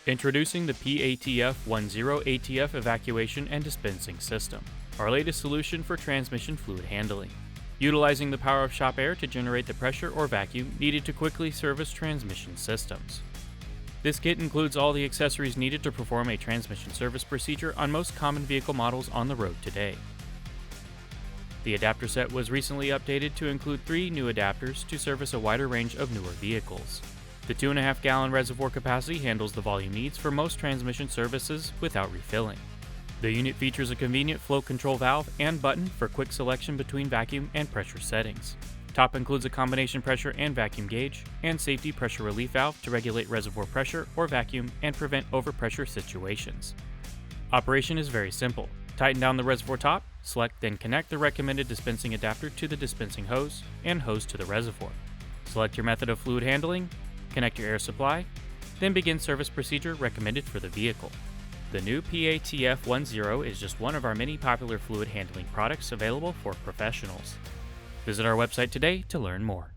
Introducing the PATF10 ATF evacuation and dispensing system, our latest solution for transmission fluid handling. Utilizing the power of shop air to generate the pressure or vacuum needed to quickly service transmission systems. This kit includes all the accessories needed to perform a transmission service procedure on most common vehicle models on the road today. The adapter set was recently updated to include 3 new adapters to service a wider range of newer vehicles. The 2.5-gallon reservoir capacity handles the volume needs for most transmission services without refilling. The unit features a convenient flow control valve and button for quick selection between vacuum and pressure settings. Top includes a combination pressure and vacuum gauge, and safety pressure relief valve to regulate reservoir pressure or vacuum and prevent overpressure situations. Operation is very simple. Tighten down the reservoir top, select then connect the recommended dispensing adapter to the dispensing hose, and hose to the reservoir. Select your method of fluid handling, connect your air supply, then begin service procedure recommended for the vehicle. The new PATF10 is just one of our many popular fluid handling products available for professionals. Visit our website today to learn more.